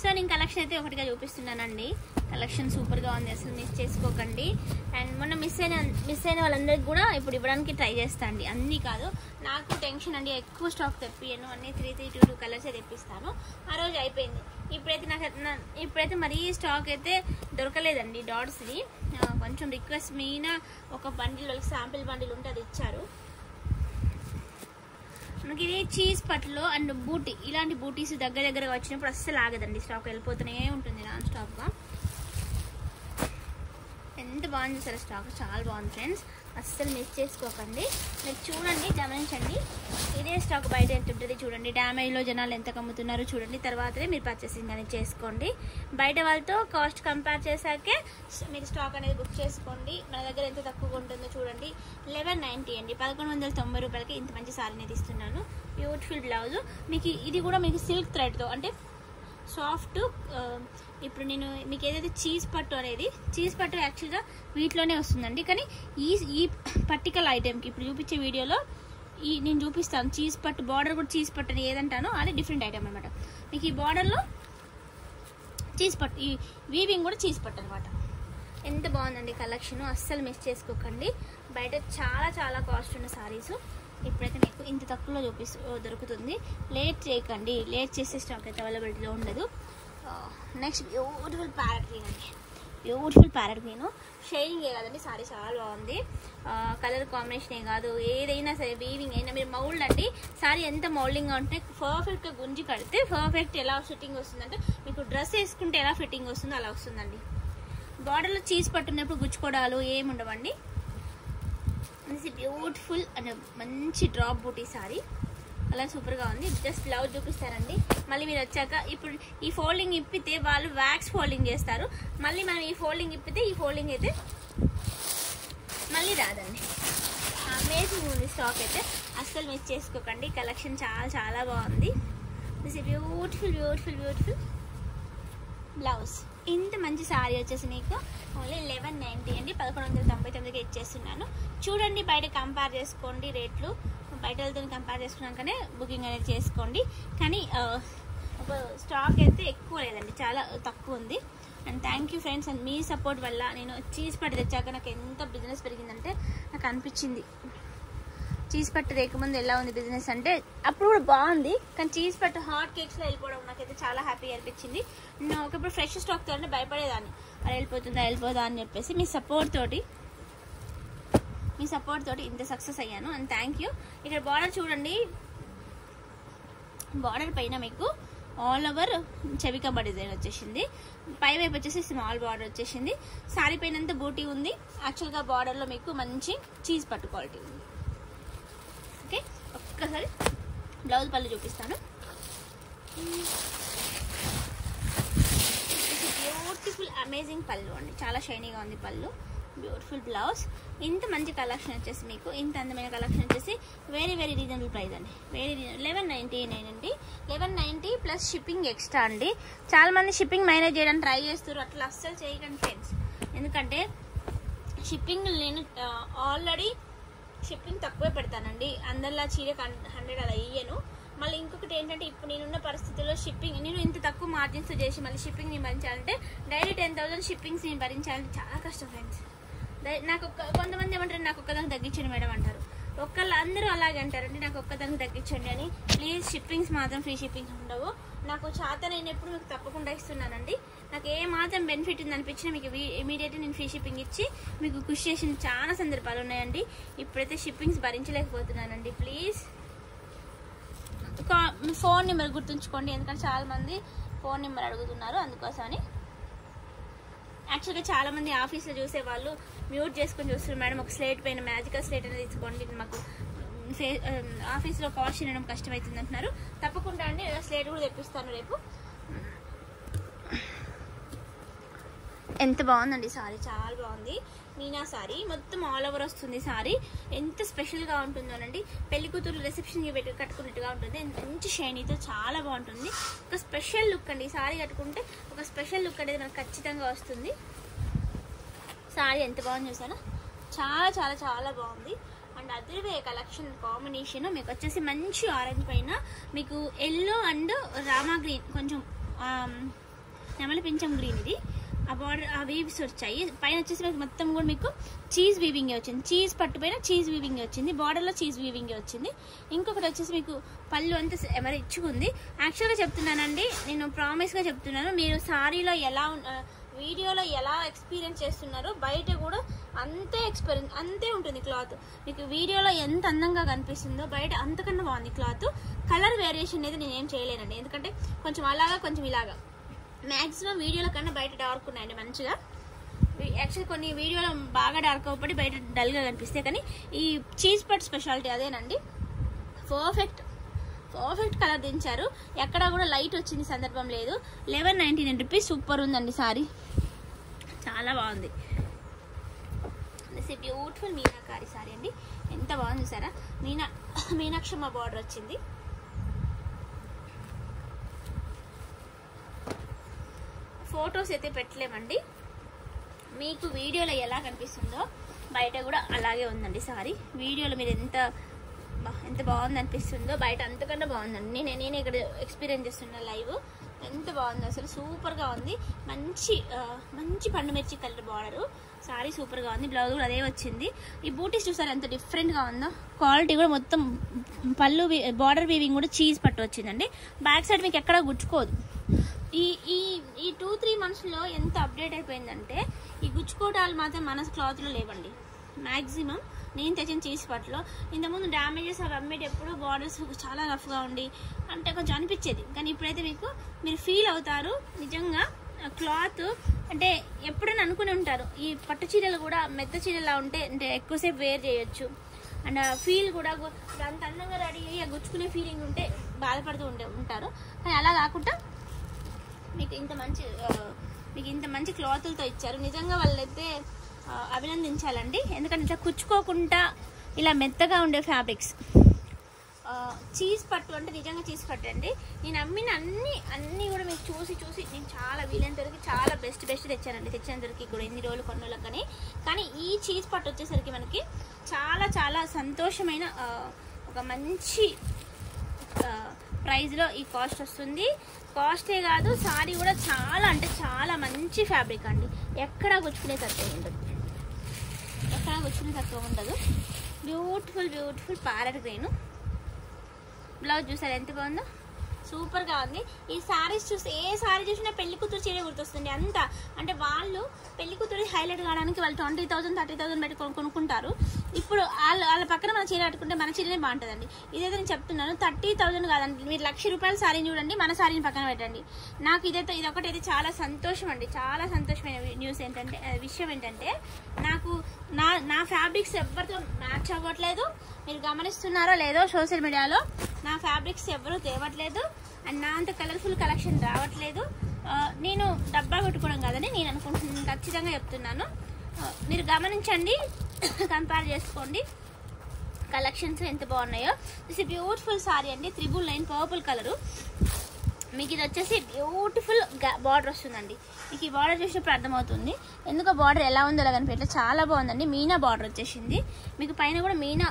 So నేను collection అయితే ఒకటిగా చూపిస్తున్నానండి. కలెక్షన్ సూపర్గా ఉంది, అసలు మిస్ చేసుకోకండి. అండ్ మొన్న మిస్ అయిన వాళ్ళందరికీ కూడా ఇప్పుడు ఇవ్వడానికి ట్రై చేస్తా అండి. అన్నీ కాదు, నాకు టెన్షన్ అండి, ఎక్కువ స్టాక్ తెప్పియను, అన్నీ 3 కలర్సే తెప్పిస్తాను. ఆ రోజు అయిపోయింది. ఇప్పుడైతే మరీ స్టాక్ అయితే దొరకలేదండి. డాట్స్ది కొంచెం రిక్వెస్ట్ మీన ఒక బండిల్, శాంపిల్ బండిల్ ఉంటే అది ఇచ్చారు మనకి. ఇది చీజ్ పట్టులో అండ్ బూటీ, ఇలాంటి బూటీస్ దగ్గరగా వచ్చినప్పుడు అస్సలు ఆగదండి, స్టాక్ వెళ్ళిపోతూనే ఉంటుంది నాన్ స్టాప్గా. ఎంత బాగుంది సార్, స్టాక్ చాలా బాగుంది ఫ్రెండ్స్, అస్సలు మిస్ చేసుకోకండి. మీరు చూడండి, గమనించండి, ఇదే స్టాక్ బయట ఎంత ఉంటుంది చూడండి, డ్యామేజ్లో జనాలు ఎంత కమ్ముతున్నారో చూడండి, తర్వాతనే మీరు పర్చేసింగ్ అనేది చేసుకోండి. బయట వాళ్ళతో కాస్ట్ కంపేర్ చేశాకే మీరు స్టాక్ అనేది బుక్ చేసుకోండి. మన దగ్గర ఎంత తక్కువగా ఉంటుందో చూడండి. 1190 అండి, 1190 రూపాయలకి ఇంత మంచి సారీ అనేది ఇస్తున్నాను. బ్యూటిఫుల్ బ్లౌజ్ మీకు. ఇది కూడా మీకు సిల్క్ థ్రెడ్తో అంటే సాఫ్ట్. ఇప్పుడు నేను మీకు ఏదైతే చీజ్ పట్టు అనేది, చీజ్ పట్టు యాక్చువల్గా వీటిలోనే వస్తుందండి, కానీ ఈ పర్టికల్ ఐటెంకి ఇప్పుడు చూపించే వీడియోలో నేను చూపిస్తాను. చీజ్ పట్టు బార్డర్ కూడా చీజ్ పట్టు అని ఏదంటానో అది డిఫరెంట్ ఐటెం అనమాట. మీకు ఈ బార్డర్లో చీజ్ పట్టు, ఈ వీవింగ్ కూడా చీజ్ పట్టు అనమాట. ఎంత బాగుందండి కలెక్షన్, అస్సలు మిస్ చేసుకోకండి. బయట చాలా కాస్ట్ ఉన్న సారీస్ ఇప్పుడైతే మీకు ఇంత తక్కువలో దొరుకుతుంది. లేట్ చేయకండి, లేట్ చేసే స్టాక్ అయితే అవైలబిలిటీలో ఉండదు. నెక్స్ట్ బ్యూటిఫుల్ ప్యారెట్ గ్రీన్ అండి, బ్యూటిఫుల్ ప్యారెట్ గ్రీన్. షైనింగే కాదండి, సారీ చాలా బాగుంది. కలర్ కాంబినేషనే కాదు, ఏదైనా సరే వీవింగ్ అయినా మీరు మౌల్డ్ అండి, సారీ ఎంత మౌల్డింగ్గా ఉంటే పర్ఫెక్ట్గా గుంజి కడితే పర్ఫెక్ట్ ఎలా ఫిట్టింగ్ వస్తుందంటే మీకు డ్రెస్ వేసుకుంటే ఎలా ఫిట్టింగ్ వస్తుందో అలా వస్తుందండి. బార్డర్లో చీజ్ పట్టున్నప్పుడు గుచ్చుకోవడాలు ఏమి ఉండవండి. ఇది బ్యూటిఫుల్ అండ్ మంచి డ్రాప్ బూటీ సారీ, అలా సూపర్గా ఉంది. జస్ట్ బ్లౌజ్ చూపిస్తారండి. మళ్ళీ మీరు వచ్చాక ఇప్పుడు ఈ ఫోల్డింగ్ ఇప్పితే వాళ్ళు వ్యాక్స్ ఫోల్డింగ్ చేస్తారు, మళ్ళీ మనం ఈ ఫోల్డింగ్ ఇప్పితే ఈ ఫోల్డింగ్ అయితే మళ్ళీ రాదండి. అమేజింగ్ ఉంది స్టాక్ అయితే, అస్సలు మిస్ చేసుకోకండి. కలెక్షన్ చాలా బాగుంది. This beautiful blouse. ఇంత మంచి సారీ వచ్చేసి మీకు ఓన్లీ 1190 అండి, 1199కి ఇచ్చేస్తున్నాను. చూడండి, బయట కంపేర్ చేసుకోండి రేట్లు, బయట వాళ్ళతో కంపేర్ చేసుకున్నాకనే బుకింగ్ అనేది చేసుకోండి. కానీ ఒక స్టాక్ అయితే ఎక్కువ లేదండి, చాలా తక్కువ ఉంది. And thank you friends. And me support వల్ల నేను చీజ్ పట్టు తెచ్చాక నాకు ఎంత బిజినెస్ పెరిగిందంటే నాకు అనిపించింది. చీజ్ పట్టు రేకముందు ఎలా ఉంది బిజినెస్ అంటే అప్పుడు కూడా బాగుంది, కానీ చీజ్ పట్టు హాట్ కేక్స్లో వెళ్ళిపోవడం నాకైతే చాలా హ్యాపీగా అనిపించింది. నేను ఒకప్పుడు ఫ్రెష్ స్టాక్ తోనే భయపడేదాన్ని, అది వెళ్ళిపోతుందా అని చెప్పేసి మీ సపోర్ట్ తోటి ఇంత సక్సెస్ అయ్యాను. And thank you. ఇక్కడ బార్డర్ చూడండి, బార్డర్ పైన మీకు ఆల్ ఓవర్ చెవికమ్మ డిజైన్ వచ్చేసింది, పై వైపు వచ్చేసి స్మాల్ బార్డర్ వచ్చేసింది. సారీ పైన అంతా బూటీ ఉంది. యాక్చువల్గా బార్డర్లో మీకు మంచి చీజ్ పట్టు క్వాలిటీ ఉంది. ఓకే, ఒక్కసారి బ్లౌజ్ పళ్ళు చూపిస్తాను. బ్యూటిఫుల్ అమేజింగ్ పళ్ళు అండి, చాలా షైనీగా ఉంది పళ్ళు. Beautiful blouse. ఇంత మంచి కలెక్షన్ వచ్చేసి మీకు, ఇంత అందమైన కలెక్షన్ వచ్చేసి వెరీ రీజనబుల్ ప్రైస్ అండి. 1199 అండి, 1190 ప్లస్ షిప్పింగ్ ఎక్స్ట్రా అండి. చాలా మంది షిప్పింగ్ మేనేజ్ చేయడానికి ట్రై చేస్తారు, అట్లా అస్సలు చేయకండి ఫ్రెండ్స్. ఎందుకంటే షిప్పింగ్ నేను ఆల్రెడీ షిప్పింగ్ తక్కువే పెడతానండి, అందరిలా చీరకు 100 అలా ఇయ్యను. మళ్ళీ ఇంకొకటి ఏంటంటే ఇప్పుడు నేనున్న పరిస్థితుల్లో షిప్పింగ్ నేను ఇంత తక్కువ మార్జిన్స్ చేసి మళ్ళీ షిప్పింగ్ ని భరించాలంటే డైలీ 10,000 షిప్పింగ్స్ ని భరించాలంటే చాలా కష్టం ఫ్రెండ్స్. నాకు కొంతమంది ఏమంటారు, నాకు ఒక్కదానికి తగ్గించండి మేడం అంటారు, అందరూ అలాగే అంటారండి, నాకు ఒక్కదానికి తగ్గించండి అని. ప్లీజ్ షిప్పింగ్స్ మాత్రం ఫ్రీ షిప్పింగ్స్ ఉండవు. నాకు చేతనైనప్పుడు మీకు తప్పకుండా ఇస్తున్నానండి. నాకు ఏ మాత్రం బెనిఫిట్ ఉంది అనిపించినా మీకు ఇమీడియట్గా నేను ఫ్రీ షిప్పింగ్ ఇచ్చి మీకు కృషి చేసిన చాలా సందర్భాలు ఉన్నాయండి. ఇప్పుడైతే షిప్పింగ్స్ భరించలేకపోతున్నానండి. ప్లీజ్ ఫోన్ నెంబర్ గుర్తుంచుకోండి, ఎందుకంటే చాలా మంది ఫోన్ నెంబర్ అడుగుతున్నారు, అందుకోసమని. యాక్చువల్గా చాలా మంది ఆఫీస్లో చూసే వాళ్ళు మ్యూట్ చేసుకొని చూస్తారు, మేడం ఒక స్లేట్ పైన మ్యాజికల్ స్లేట్ అనేది తీసుకోండి, మాకు ఆఫీస్లో కాల్ చేయడం కష్టమవుతుంది అంటున్నారు. తప్పకుండా అండి స్లేట్ కూడా తెప్పిస్తాను రేపు. ఎంత బాగుందండి సారీ, చాలా బాగుంది. మీనా సారీ మొత్తం ఆల్ ఓవర్ వస్తుంది. సారీ ఎంత స్పెషల్గా ఉంటుందోనండి, పెళ్లి కూతురు రిసెప్షన్కి పెట్టి కట్టుకున్నట్టుగా ఉంటుంది. మంచి షైనీతో చాలా బాగుంటుంది. ఒక స్పెషల్ లుక్ అండి, సారీ కట్టుకుంటే ఒక స్పెషల్ లుక్ అనేది మనకు ఖచ్చితంగా వస్తుంది. సారీ ఎంత బాగుంది చూసారా, చాలా బాగుంది. అండ్ అదివే కలెక్షన్ కాంబినేషన్ మీకు వచ్చేసి మంచి ఆరెంజ్ పైన మీకు ఎల్లో అండ్ రామా గ్రీన్ కొంచెం నెమలి పింఛం గ్రీన్ ఇది. ఆ బార్డర్ ఆ వీవ్స్ వచ్చాయి. పైన వచ్చేసి మొత్తం కూడా మీకు చీజ్ వీవింగ్ వచ్చింది. చీజ్ పట్టు పైన చీజ్ వీవింగ్ వచ్చింది. బార్డర్లో చీజ్ వీవింగ్ వచ్చింది. ఇంకొకటి వచ్చేసి మీకు పళ్ళు అంతా మరి ఇచ్చుకుంది. యాక్చువల్గా చెప్తున్నానండి, నేను ప్రామిస్గా చెప్తున్నాను, మీరు సారీలో ఎలా వీడియోలో ఎలా ఎక్స్పీరియన్స్ చేస్తున్నారో బయట కూడా అంతే ఉంటుంది క్లాత్. మీకు వీడియోలో ఎంత అందంగా కనిపిస్తుందో బయట అంతకన్నా బాగుంది క్లాత్. కలర్ వేరియేషన్ అయితే నేనేం చేయలేనండి, ఎందుకంటే కొంచెం అలాగా కొంచెం ఇలాగా. మ్యాక్సిమం వీడియోల కన్నా బయట డార్క్ ఉన్నాయండి మంచిగా. యాక్చువల్లీ కొన్ని వీడియోలో బాగా డార్క్ అవ్వబడి బయట డల్గా కనిపిస్తాయి, కానీ ఈ చీజ్ పట్ స్పెషాలిటీ అదేనండి. పర్ఫెక్ట్ కలర్ దించారు, ఎక్కడ కూడా లైట్ వచ్చింది సందర్భం లేదు. 1199 రూపీస్. సూపర్ ఉందండి సారీ, చాలా బాగుంది. బ్యూటిఫుల్ మీనాకారి సారీ అండి, ఎంత బాగుంది చూసారా. మీనాక్షమ్మ బార్డర్ వచ్చింది. ఫొటోస్ అయితే పెట్టలేమండి, మీకు వీడియోలో ఎలా కనిపిస్తుందో బయట కూడా అలాగే ఉందండి సారీ. వీడియోలో మీరు ఎంత బాగుంది అనిపిస్తుందో బయట అంతకన్నా బాగుందండి. నేను ఇక్కడ ఎక్స్పీరియన్స్ చేస్తున్న లైవ్, ఎంత బాగుంది అసలు, సూపర్గా ఉంది. మంచి పండు మిర్చి కలర్ బార్డరు, సారీ సూపర్గా ఉంది. బ్లౌజ్ కూడా అదే వచ్చింది. ఈ బూటీస్ చూసారు ఎంత డిఫరెంట్గా ఉందో, క్వాలిటీ కూడా మొత్తం పళ్ళు బార్డర్ వీవింగ్ కూడా చీజ్ పట్టు వచ్చిందండి. బ్యాక్ సైడ్ మీకు ఎక్కడ గుచ్చుకోదు. ఈ 2-3 మంత్స్లో ఎంత అప్డేట్ అయిపోయిందంటే, ఈ గుచ్చుకోవటాలు మాత్రం మన క్లాత్లో లేవండి. మ్యాక్సిమం నేను తెచ్చిన చీజ్ పట్టులో ఇంతకుముందు డ్యామేజెస్ అవి అమ్మేటప్పుడు బార్డర్స్ చాలా రఫ్గా ఉండి అంటే కొంచెం అనిపించేది, కానీ ఇప్పుడైతే మీరు ఫీల్ అవుతారు నిజంగా క్లాత్ అంటే. ఎప్పుడైనా అనుకుని ఉంటారు ఈ పట్టు చీరలు కూడా మెత్త చీరలా ఉంటే అంటే ఎక్కువసేపు వేర్ చేయొచ్చు అండ్ ఫీల్ కూడా అంత అందంగా రెడీ అయ్యి గుచ్చుకునే ఫీలింగ్ ఉంటే బాధపడుతూ ఉంటారు. కానీ అలా కాకుండా మీకు ఇంత మంచి క్లాతులతో ఇచ్చారు. నిజంగా వాళ్ళైతే అభినందించాలండి, ఎందుకంటే ఇట్లా కుచ్చుకోకుండా ఇలా మెత్తగా ఉండే ఫ్యాబ్రిక్స్. చీజ్ పట్టు అంటే నిజంగా చీజ్ పట్టు అండి. నేను అమ్మిన అన్నీ కూడా మీకు చూసి నేను చాలా వీలైనంతవరకు చాలా బెస్ట్ తెచ్చానండి. తెచ్చినంతవరకు కూడా ఎన్ని రోజులు కొన్నోళ్ళకి. కానీ ఈ చీజ్ పట్టు వచ్చేసరికి మనకి చాలా చాలా సంతోషమైన ఒక మంచి ప్రైస్లో ఈ కాస్ట్ వస్తుంది. కాస్టే కాదు, సారీ కూడా చాలా అంటే చాలా మంచి ఫ్యాబ్రిక్ అండి. ఎక్కడా గుచ్చుకునే తక్కువ ఉండదు. Beautiful parrot green. బ్లౌజ్ చూసారు ఎంత బాగుందో, సూపర్గా ఉంది. ఈ సారీస్ చూస్తే ఏ సారీ చూసినా పెళ్లి కూతురు చీర గుర్తొస్తుంది. అంతా అంటే వాళ్ళు పెళ్లి కూతురు హైలైట్ కావడానికి వాళ్ళు 20,000 30,000 పెట్టి కొనుక్కుంటారు. ఇప్పుడు వాళ్ళ పక్కన మన చీర కట్టుకుంటే మన చీరనే బాగుంటుందండి. ఇదైతే నేను చెప్తున్నాను, 30,000 కాదండి, మీరు ₹1,00,000 సారీని చూడండి, మన సారీని పక్కన పెట్టండి. నాకు ఇదొకటైతే చాలా సంతోషం అండి. చాలా సంతోషమైన విషయం ఏంటంటే నాకు నా ఫ్యాబ్రిక్స్ ఎవరితో మ్యాచ్ అవ్వట్లేదు. మీరు గమనిస్తున్నారో లేదో, సోషల్ మీడియాలో నా ఫ్యాబ్రిక్స్ ఎవరు తేవట్లేదు అండ్ నా అంత కలర్ఫుల్ కలెక్షన్ రావట్లేదు. నేను డబ్బా కొట్టుకోవడం కాదని నేను అనుకుంటున్నాను, ఖచ్చితంగా చెప్తున్నాను. మీరు గమనించండి, కంపేర్ చేసుకోండి కలెక్షన్స్ ఎంత బాగున్నాయో. దిస్ బ్యూటిఫుల్ సారీ అండి, 999 పర్పుల్ కలరు. మీకు ఇది వచ్చేసి బ్యూటిఫుల్ బార్డర్ వస్తుందండి. మీకు ఈ బార్డర్ చూసినప్పుడు అర్థమవుతుంది ఎందుకో బార్డర్ ఎలా ఉందో అలా కనిపించట్లేదు, చాలా బాగుందండి. మీనా బార్డర్ వచ్చేసింది. మీకు పైన కూడా Meena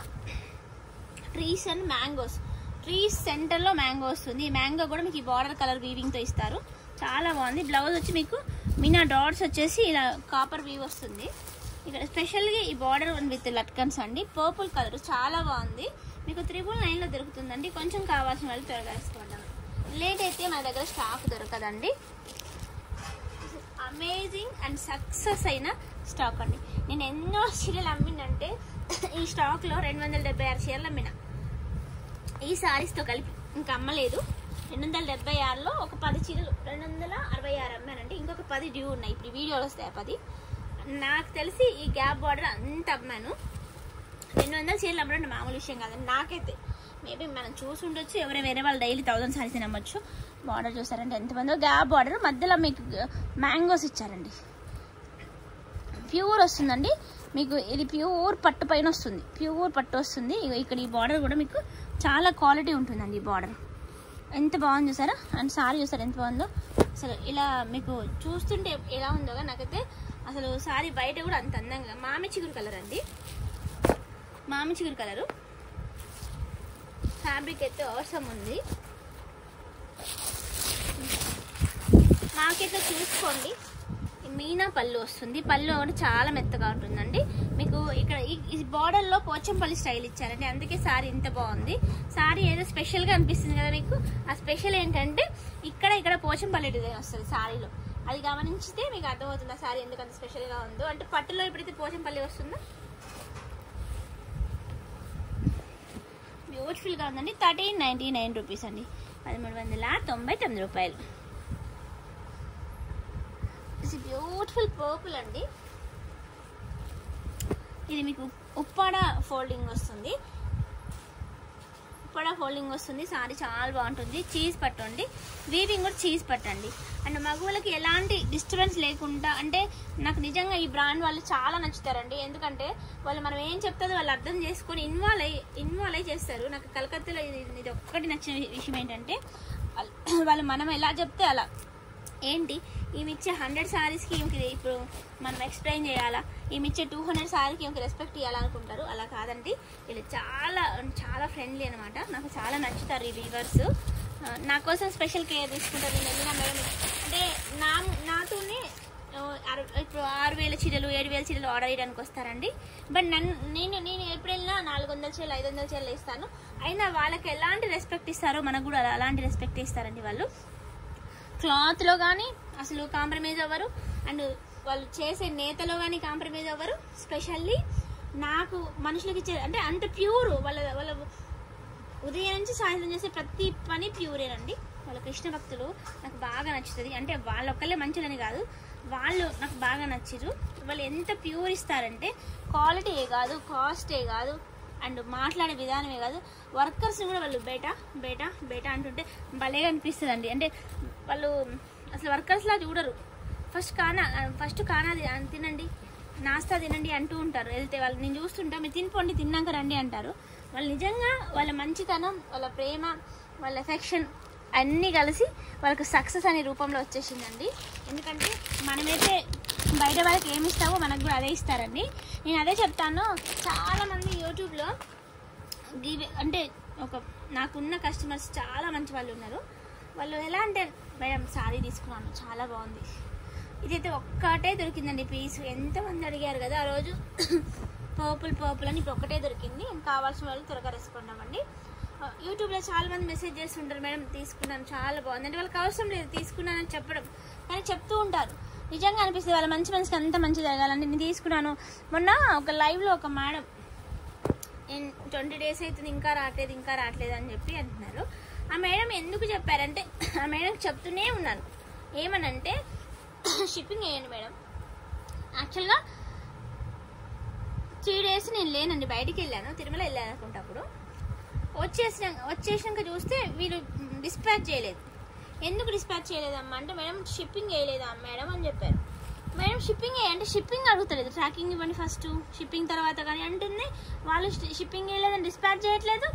trees and mangoes, trees సెంటర్లో మ్యాంగో వస్తుంది. ఈ మ్యాంగో కూడా మీకు ఈ బార్డర్ కలర్ వీవింగ్తో ఇస్తారు, చాలా బాగుంది. బ్లౌజ్ వచ్చి మీకు మీనా డాట్స్ వచ్చేసి ఇలా కాపర్ వీవ్ వస్తుంది. ఇక్కడ స్పెషల్గా ఈ బార్డర్ విత్ లట్కన్స్ అండి. పర్పుల్ కలర్ చాలా బాగుంది. మీకు 999లో దొరుకుతుందండి. కొంచెం కావాల్సిన వాళ్ళు త్వరగా వేసుకోండి, లేట్ అయితే మన దగ్గర స్టాక్ దొరకదండి. అమేజింగ్ అండ్ సక్సెస్ అయిన స్టాక్ అండి. నేను ఎన్నో చీరలు అమ్మినంటే ఈ స్టాక్లో 276 చీరలు అమ్మిన. ఈ సారీస్తో కలిపి ఇంకా అమ్మలేదు. 276లో ఒక 10 చీరలు 266 అమ్మానంటే ఇంకొక 10 డ్యూ ఉన్నాయి. ఇప్పుడు వీడియోలో వస్తాయి 10. నాకు తెలిసి ఈ గ్యాప్ బార్డర్ అంత అమ్మాను. 200 చీరలు అమ్మడం మామూలు విషయం కాదండి. నాకైతే మేబీ మనం చూసి ఉండొచ్చు, వేరే వాళ్ళు డైలీ 1000 సారీస్ నమ్మొచ్చు. బార్డర్ చూసారంటే ఎంతమందో. గ్యాప్ బార్డర్ మధ్యలో మీకు మ్యాంగోస్ ఇచ్చారండి. ప్యూర్ వస్తుందండి మీకు. ఇది ప్యూర్ పట్టు పైన వస్తుంది, ప్యూర్ పట్టు వస్తుంది. ఇక్కడ ఈ బార్డర్ కూడా మీకు చాలా క్వాలిటీ ఉంటుందండి. ఈ బార్డర్ ఎంత బాగుంది చూసారా, అండ్ సారీ చూసారా ఎంత బాగుందో. అసలు ఇలా మీకు చూస్తుంటే ఎలా ఉందో నాకైతే అసలు సారీ బయట కూడా అంత అందంగా. మామి చిగురు కలర్ అండి, మామి చిగురు కలరు. ఫ్యాబ్రిక్ అయితే అవసరం ఉంది. మార్కెట్లో చూసుకోండి. మీనా పళ్ళు వస్తుంది. పళ్ళు ఒకటి చాలా మెత్తగా ఉంటుందండి. మీకు ఇక్కడ ఈ బార్డర్లో పోచంపల్లి స్టైల్ ఇచ్చారండి, అందుకే సారీ ఇంత బాగుంది. సారీ ఏదో స్పెషల్గా అనిపిస్తుంది కదా మీకు. ఆ స్పెషల్ ఏంటంటే ఇక్కడ పోచంపల్లి డిజైన్ వస్తుంది సారీలో. అది గమనించితే మీకు అర్థమవుతుంది ఆ సారీ ఎందుకంత స్పెషల్గా ఉందో. అంటే పట్టులో ఎప్పుడైతే పోచంపల్లి వస్తుందో బ్యూటిఫుల్గా ఉందండి. 1399 రూపీస్ అండి, 1399 రూపాయలు. బ్యూటిఫుల్ పర్పుల్ అండి. ఇది మీకు ఉప్పాడ ఫోల్డింగ్ వస్తుంది. ఉప్పాడ ఫోల్డింగ్ వస్తుంది. సారీ చాలా బాగుంటుంది. చీజ్ పట్టండి, వీవింగ్ కూడా చీజ్ పట్టండి. అండ్ మగవాళ్ళకి ఎలాంటి డిస్టర్బెన్స్ లేకుండా, అంటే నాకు నిజంగా ఈ బ్రాండ్ వాళ్ళు చాలా నచ్చుతారండి. ఎందుకంటే వాళ్ళు మనం ఏం చెప్తారో వాళ్ళు అర్థం చేసుకొని ఇన్వాల్వ్ అయ్యి చేస్తారు. నాకు కలకత్తాలో ఇది ఒక్కటి నచ్చిన విషయం ఏంటంటే వాళ్ళు మనం ఎలా చెప్తే అలా. ఏంటి ఈమె ఇచ్చే 100 సారీస్కి ఈమెకి ఇప్పుడు మనం ఎక్స్ప్లెయిన్ చేయాలా, ఈమె ఇచ్చే 200 సారీకి ఈమెకి రెస్పెక్ట్ ఇవ్వాలనుకుంటారు. అలా కాదండి, వీళ్ళు చాలా చాలా ఫ్రెండ్లీ అనమాట. నాకు చాలా నచ్చుతారు ఈ వీవర్స్. నా కోసం స్పెషల్ కేర్ తీసుకుంటారు. నేను వెళ్ళిన మేడం అంటే నాతోనే ఇప్పుడు 6000 చీరలు 7000 చీరలు ఆర్డర్ చేయడానికి వస్తారండి. బట్ నేను ఎప్పుడు వెళ్ళినా 400 చీరలు 500 చీరలు ఇస్తాను. అయినా వాళ్ళకి ఎలాంటి రెస్పెక్ట్ ఇస్తారో మనకు కూడా అలాంటి రెస్పెక్ట్ ఇస్తారండి వాళ్ళు. క్లాత్లో కానీ అసలు కాంప్రమైజ్ అవ్వరు. అండ్ వాళ్ళు చేసే నేతలో కానీ కాంప్రమైజ్ అవ్వరు. స్పెషల్లీ నాకు మనుషులకి ఇచ్చే అంటే అంత ప్యూర్. వాళ్ళ ఉదయం నుంచి సాయంత్రం చేసే ప్రతి పని ప్యూరేనండి. వాళ్ళ కృష్ణ భక్తులు నాకు బాగా నచ్చుతుంది. అంటే వాళ్ళొక్కళ్ళే మంచిదని కాదు, వాళ్ళు నాకు బాగా నచ్చిరు. వాళ్ళు ఎంత ప్యూర్ ఇస్తారంటే క్వాలిటీయే కాదు, కాస్టే కాదు, అండ్ మాట్లాడే విధానమే కాదు, వర్కర్స్ని కూడా వాళ్ళు బేటా బేటా బేటా అంటుంటే భలేగా అనిపిస్తుంది అండి. అంటే వాళ్ళు అసలు వర్కర్స్లా చూడరు. ఫస్ట్ కానా తినండి, నాస్తా తినండి అంటూ ఉంటారు. వెళ్తే వాళ్ళు నేను చూస్తుంటా, మీరు తినిపోండి తిన్నాక రండి అంటారు. వాళ్ళు నిజంగా వాళ్ళ మంచితనం, వాళ్ళ ప్రేమ, వాళ్ళ ఎఫెక్షన్ అన్నీ కలిసి వాళ్ళకి సక్సెస్ అనే రూపంలో వచ్చేసిందండి. ఎందుకంటే మనమైతే బయట వాళ్ళకి ఏమి ఇస్తావో మనకు కూడా అదే ఇస్తారండి. నేను అదే చెప్తాను. చాలామంది యూట్యూబ్లో అంటే నాకున్న కస్టమర్స్ చాలా మంచి వాళ్ళు ఉన్నారు. వాళ్ళు ఎలా అంటే మేడం సారీ తీసుకున్నాను చాలా బాగుంది, ఇదైతే ఒక్కటే దొరికిందండి పీస్. ఎంతమంది అడిగారు కదా ఆ రోజు పర్పుల్ అని ఇప్పుడు ఒక్కటే దొరికింది. కావాల్సిన వాళ్ళు త్వరగా రెస్పాండ్ అవ్వండి. యూట్యూబ్లో చాలా మంది మెసేజ్ చేస్తుంటారు, మేడం తీసుకున్నాను చాలా బాగుంది అంటే వాళ్ళకి అవసరం లేదు తీసుకున్నానని చెప్పడం, కానీ చెప్తూ ఉంటారు. నిజంగా అనిపిస్తుంది వాళ్ళ మంచికి అంత మంచి జరగాలండి. నేను తీసుకున్నాను. మొన్న ఒక లైవ్లో ఒక మేడం 20 days అవుతుంది ఇంకా రావట్లేదు అని చెప్పి అంటున్నారు. ఆ మేడం ఎందుకు చెప్పారంటే ఆ మేడం చెప్తూనే ఉన్నాను ఏమనంటే షిప్పింగ్ వేయండి మేడం. యాక్చువల్గా 3 days నేను లేనండి, బయటికి వెళ్ళాను, తిరుమల వెళ్ళాను అనుకుంటా. అప్పుడు వచ్చేసినాక చూస్తే వీళ్ళు డిస్పాచ్ చేయలేదు. ఎందుకు డిస్పాచ్ చేయలేదమ్మా అంటే మేడం షిప్పింగ్ వేయలేదా మేడం అని చెప్పారు. మేడం షిప్పింగ్ అంటే షిప్పింగ్ అడుగుతలేదు, ట్రాకింగ్ ఇవ్వండి ఫస్ట్ షిప్పింగ్ తర్వాత కానీ అంటుంది. వాళ్ళు షిప్పింగ్ వేయలేదని డిస్పాచ్ చేయట్లేదు.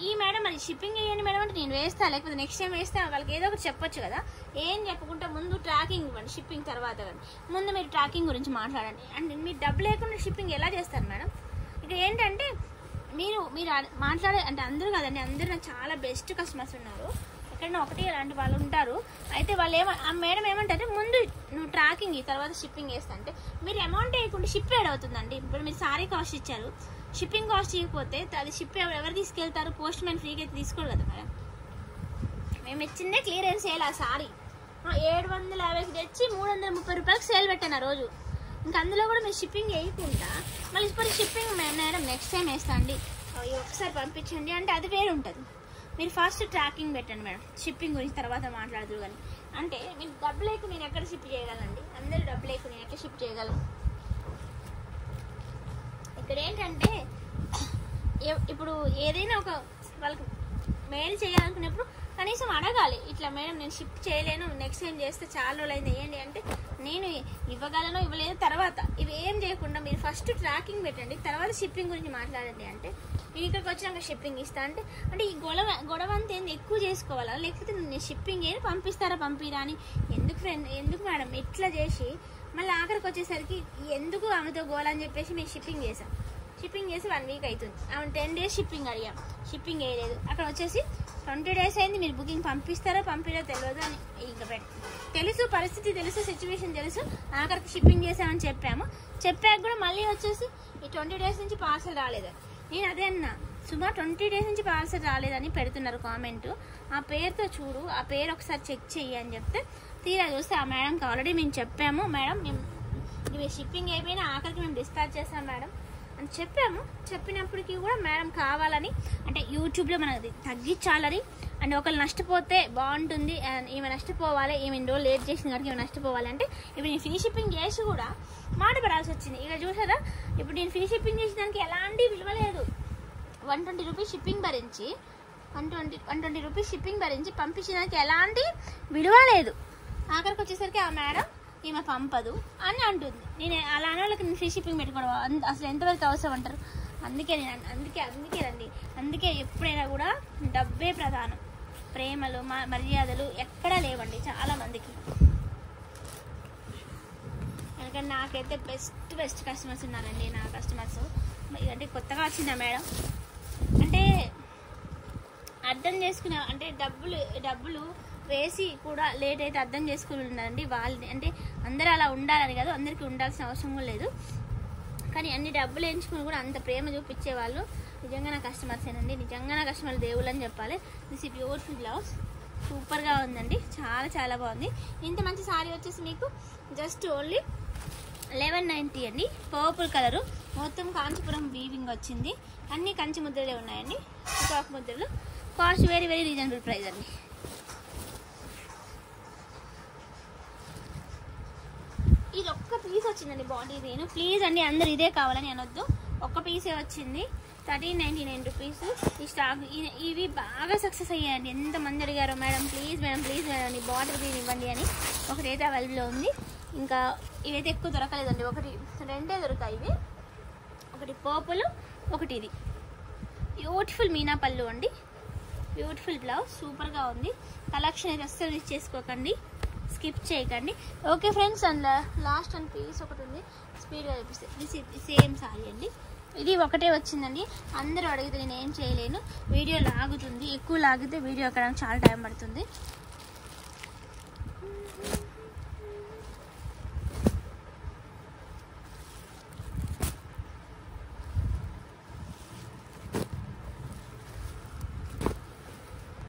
ఈ మేడం మరి షిప్పింగ్ వేయండి మేడం అంటే నేను వేస్తా, లేకపోతే నెక్స్ట్ టైం వేస్తే వాళ్ళకి ఏదో ఒకటి చెప్పొచ్చు కదా. ఏం చెప్పకుండా ముందు ట్రాకింగ్ ఇవ్వండి, షిప్పింగ్ తర్వాత కానీ ముందు మీరు ట్రాకింగ్ గురించి మాట్లాడండి. అండ్ మీరు డబ్బు లేకుండా షిప్పింగ్ ఎలా చేస్తారు మేడం? ఇక ఏంటంటే మీరు మాట్లాడే అంటే అందరూ కదండి, అందరూ నాకు చాలా బెస్ట్ కస్టమర్స్ ఉన్నారు. ఎక్కడైనా ఒకటి అలాంటి వాళ్ళు ఉంటారు. అయితే వాళ్ళు ఆ మేడం ఏమంటారంటే ముందు నువ్వు ట్రాకింగ్ తర్వాత షిప్పింగ్ వేస్తా అంటే మీరు అమౌంట్ వేయకుండా షిప్ యాడ్ అవుతుందండి. ఇప్పుడు మీరు సారీ కాస్ట్ ఇచ్చారు, షిప్పింగ్ కాస్ట్ ఇవ్వకపోతే అది షిప్ ఎవరు తీసుకెళ్తారు? పోస్ట్ మ్యాన్ ఫ్రీగా అయితే తీసుకోరు కదా మేడం. మేము ఇచ్చిందే క్లియరెన్స్ సేల్. ఆ సారీ 750కి తెచ్చి 330 రూపాయలకి సేల్ పెట్టాను ఆ రోజు. ఇంకా అందులో కూడా మీరు షిప్పింగ్ వేయకుండా మళ్ళీ ఇప్పుడు షిప్పింగ్ మేడం నెక్స్ట్ టైం వేస్తా అండి, ఒకసారి పంపించండి అంటే అది వేరు ఉంటుంది. మీరు ఫస్ట్ ట్రాకింగ్ పెట్టండి మేడం, షిప్పింగ్ గురించి తర్వాత మాట్లాడదు కానీ. అంటే మీకు డబ్బు లేకు నేను ఎక్కడ షిప్ చేయగలండి? అందరూ డబ్బు లేకు నేను ఎక్కడ షిప్ చేయగలను? ఇక్కడ ఏంటంటే ఇప్పుడు ఏదైనా ఒక వాళ్ళకి మెయిల్ చేయాలనుకున్నప్పుడు కనీసం అడగాలి, ఇట్లా మేడం నేను షిప్ చేయలేను, నెక్స్ట్ టైం చేస్తే చాలా రోజులు అయింది వేయండి అంటే నేను ఇవ్వగలను ఇవ్వలేదు తర్వాత ఇవి ఏం చేయకుండా మీరు ఫస్ట్ ట్రాకింగ్ పెట్టండి, తర్వాత షిప్పింగ్ గురించి మాట్లాడండి. అంటే నేను ఇక్కడికి వచ్చినాక షిప్పింగ్ ఇస్తా అంటే ఈ గొడవ అంతా ఏంది ఎక్కువ చేసుకోవాలా? లేకపోతే నేను షిప్పింగ్ ఏది పంపిస్తారా పంపిరా అని ఎందుకు మేడం ఇట్లా చేసి మళ్ళీ ఆఖరికి వచ్చేసరికి ఎందుకు ఆమెతో గోలని చెప్పేసి మేము షిప్పింగ్ చేసాం. షిప్పింగ్ చేసి 1 week అవుతుంది. ఆమె 10 days షిప్పింగ్ అడిగాం, షిప్పింగ్ వేయలేదు. అక్కడ వచ్చేసి 20 days అయింది, మీరు బుకింగ్ పంపిస్తారో పంపిరో తెలియదు అని ఇంకా తెలుసు, పరిస్థితి తెలుసు, సిచ్యువేషన్ తెలుసు, ఆఖరికి షిప్పింగ్ చేసామని చెప్పాక కూడా మళ్ళీ వచ్చేసి ఈ 20 days నుంచి పార్సల్ రాలేదని. నేను అదే అన్నా, సుమారు 20 days నుంచి పార్సల్ రాలేదని పెడుతున్నారు కామెంట్. ఆ పేరుతో చూడు, ఆ పేరు ఒకసారి చెక్ చెయ్యి అని చెప్తే తీరా చూస్తే ఆ మేడంకి ఆల్రెడీ మేము చెప్పాము, మేడం మేము షిప్పింగ్ అయిపోయినా ఆఖరికి మేము డిస్పాచ్ చేస్తాం మేడం అని చెప్పినప్పటికీ కూడా మేడం కావాలని అంటే యూట్యూబ్లో మనది తగ్గించాలని అండ్ ఒకళ్ళు నష్టపోతే బాగుంటుంది, ఈమె నష్టపోవాలి, ఈమె రోజులు లేట్ చేసిన కాబట్టి ఈమె నష్టపోవాలి అంటే ఇప్పుడు నేను ఫ్రీ షిప్పింగ్ చేసి కూడా మాట పడాల్సి వచ్చింది. ఇక చూసారా, ఇప్పుడు నేను ఫ్రీ షిప్పింగ్ చేసిన దానికి ఎలాంటి విలువ లేదు. 120 రూపీస్ షిప్పింగ్ భరించి 120 రూపీస్ షిప్పింగ్ భరించి పంపించడానికి ఎలాంటి విలువ లేదు. ఆఖరికి వచ్చేసరికి ఆ మేడం ఈమె పంపదు అని అంటుంది. నేను అలా అనే వాళ్ళకి నేను ఫ్రీ షిప్పింగ్ పెట్టుకోవడం అసలు ఎంతవరకు అవసరం అంటారు. అందుకే ఎప్పుడైనా కూడా డబ్బే ప్రధానం, ప్రేమలు మర్యాదలు ఎక్కడా లేవండి చాలా మందికి. ఎందుకంటే నాకైతే బెస్ట్ కస్టమర్స్ ఉన్నారండి. నా కస్టమర్స్ అంటే కొత్తగా వచ్చిందా మేడం అంటే అర్థం చేసుకునే అంటే డబ్బులు వేసి కూడా లేట్ అయితే అర్థం చేసుకుని ఉన్నారండి. వాళ్ళని అంటే అందరూ అలా ఉండాలని కాదు, అందరికీ ఉండాల్సిన అవసరం కూడా లేదు, కానీ అన్ని డబ్బులు వేయించుకుని కూడా అంత ప్రేమ చూపించే వాళ్ళు నిజంగా నా కస్టమర్స్ ఏనండి. నిజంగా నా కస్టమర్ దేవుళ్ళు అని చెప్పాలి. దిస్ ఈ బ్యూటిఫుల్ బ్లౌజ్ సూపర్గా ఉందండి, చాలా బాగుంది. ఇంత మంచి సారీ వచ్చేసి మీకు జస్ట్ ఓన్లీ 1190 అండి. పర్పుల్ కలరు, మొత్తం కాంచీపురం వీవింగ్ వచ్చింది, అన్ని కంచి ముద్రలే ఉన్నాయండి, స్టాక్ ముద్రలు. కాస్ట్ వెరీ రీజనబుల్ ప్రైస్ అండి. ఇది ఒక్క పీస్ వచ్చిందండి బాడీ నేను ప్లీజ్ అండి అందరు ఇదే కావాలని అనొద్దు, ఒక్క పీసే వచ్చింది 1399 రూపీస్. ఈ స్టాక్ ఇవి బాగా సక్సెస్ అయ్యాయండి. ఎంతమంది అడిగారో madam please madam border green ఇవ్వండి అని. ఒకటైతే అవైలబుల్లో ఉంది, ఇంకా ఇవైతే ఎక్కువ దొరకలేదండి, రెండే దొరుకుతాయి ఇవి. ఒకటి పర్పుల్, ఒకటి ఇది. బ్యూటిఫుల్ మీనా పళ్ళు అండి, బ్యూటిఫుల్ బ్లౌజ్ సూపర్గా ఉంది. కలెక్షన్ అయితే అస్సలు మిస్ చేసుకోకండి, స్కిప్ చేయకండి. Okay friends, and last one piece ఒకటి ఉంది, స్పీడ్గా చూపిస్తే ఇది సేమ్ సారీ అండి. ఇది ఒకటే వచ్చిందండి. అందరూ అడిగితే నేను ఏం చేయలేను, వీడియో లాగుతుంది, ఎక్కువ లాగితే వీడియో ఎక్కడానికి చాలా టైం పడుతుంది.